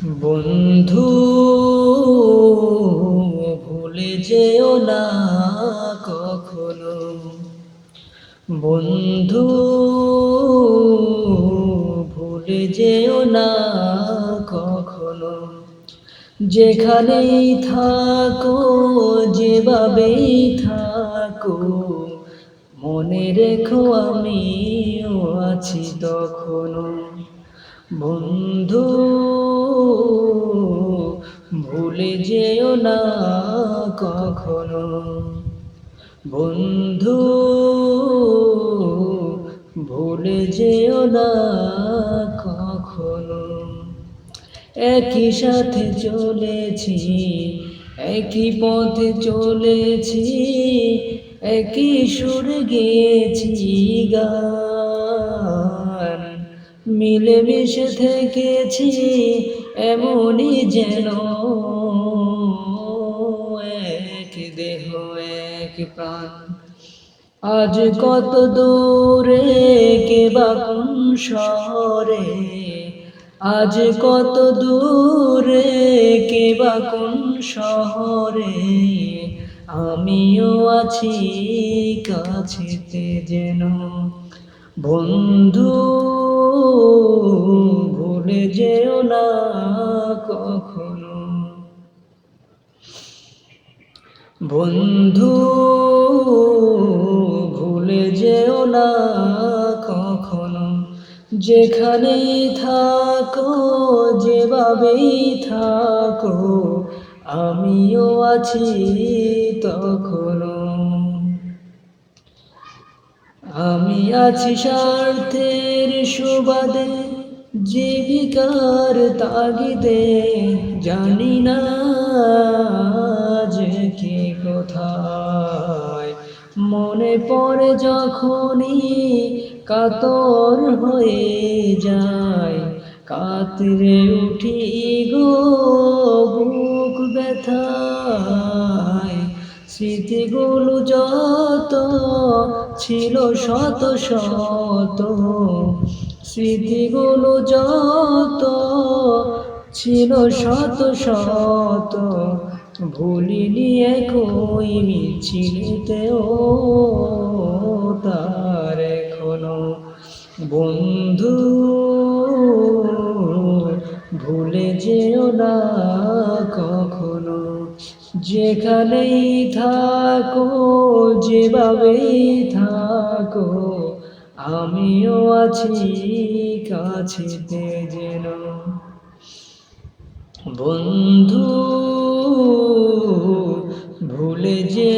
বন্ধু ভুলে যেও না কখনো, বন্ধু ভুলে যেও না কখনো। যেখানেই থাকো, যেভাবেই থাকো, মনে রেখো আমিও আছি তখনো। বন্ধু ভুলে যেও না কখনো, বন্ধু ভুলে যেও না কখনো। একই সাথে চলেছি, একই পথে চলেছি, একই সুরে গেয়েছি গান। মিলেমিশে থেকেছি এমনই যেন এক দেহ এক প্রাণ। আজ কত দূরে কে বা কোন শহরে, আজ কত দূরে কে বা কোন শহরে, আমিও আছি কাছেতে যেন। বন্ধু ভুলে যেও না কখনো, বন্ধু ভুলে যেও না কখনো। যেখানেই থাকো, যেভাবেই থাকো, আমিও আছি তখনো। আমি আছি স্বার্থের সুবাদে, জীবিকার তাগিদে, জানি না যে কে কোথায়। মনে পড়ে যখনই কাতর হয়ে যায়, কাতরে উঠি গো বুক ব্যথায়। স্মৃতিগুলো যত ছিল শত শত, স্মৃতিগুলো যত ছিল শত শত, ভুলিনি একই মিছিলতেও তার এখনো। বন্ধু ভুলে যেও না কখনো। যেখানেই থাকো, যেভাবেই থাকো, আমিও আছি কাছেতে যেন। বন্ধু ভুলে যে